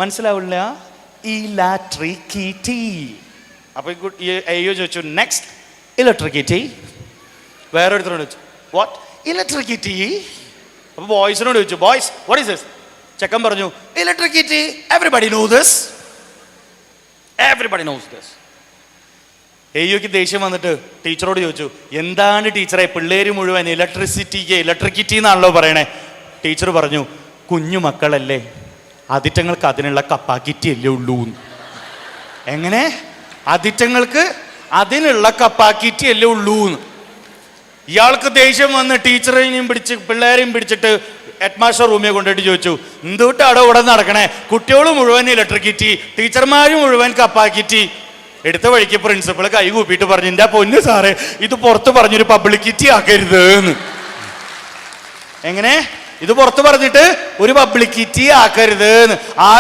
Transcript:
മനസ്സിലാവില്ല. ഇലക്ട്രിസിറ്റി. അപ്പൊ അയ്യോ ചോദിച്ചു നെക്സ്റ്റ് ഇലക്ട്രിസിറ്റി. വേറൊരുത്തരോട് ചോദിച്ചു വാട്ട് ഇലക്ട്രിസിറ്റി. അപ്പൊ ബോയ്സിനോട് ചോദിച്ചു ബോയ്സ് വാട്ട് ഈസ് ദിസ്. ചെക്കൻ പറഞ്ഞു electricity. Everybody know this, everybody knows this. അയ്യോക്ക് ദേഷ്യം വന്നിട്ട് ടീച്ചറോട് ചോദിച്ചു എന്താണ് ടീച്ചറെ പിള്ളേര് മുഴുവൻ ഇലക്ട്രിസിറ്റി എന്നാണല്ലോ പറയണേ. ടീച്ചർ പറഞ്ഞു കുഞ്ഞു മക്കളല്ലേ, അതിറ്റങ്ങൾക്ക് അതിനുള്ള കപ്പാസിറ്റി അല്ലേ ഉള്ളൂ. എങ്ങനെ? അതിറ്റങ്ങൾക്ക് അതിനുള്ള കപ്പാസിറ്റി അല്ലേ ഉള്ളൂ. ഇയാൾക്ക് ദേഷ്യം വന്ന് ടീച്ചറേയും പിടിച്ച് പിള്ളേരെയും പിടിച്ചിട്ട് ഹെഡ് മാസ്റ്റർ റൂമിൽ കൊണ്ടുപോയിട്ട് ചോദിച്ചു എന്തുകൊണ്ടാടോ ഇവിടെ നടക്കണേ? കുട്ടികൾ മുഴുവൻ ഇലക്ട്രിസിറ്റി, ടീച്ചർമാർ മുഴുവൻ കപ്പാസിറ്റി. എടുത്ത വഴിക്ക് പ്രിൻസിപ്പൾ കൈ കൂപ്പിയിട്ട് പറഞ്ഞു എൻ്റെ പൊന്നു സാറേ ഇത് പുറത്ത് പറഞ്ഞൊരു പബ്ലിസിറ്റി ആക്കരുത് എന്ന്. എങ്ങനെ? ഇത് പുറത്ത് പറഞ്ഞിട്ട് ഒരു പബ്ലിസിറ്റി ആക്കരുത് എന്ന്. ആ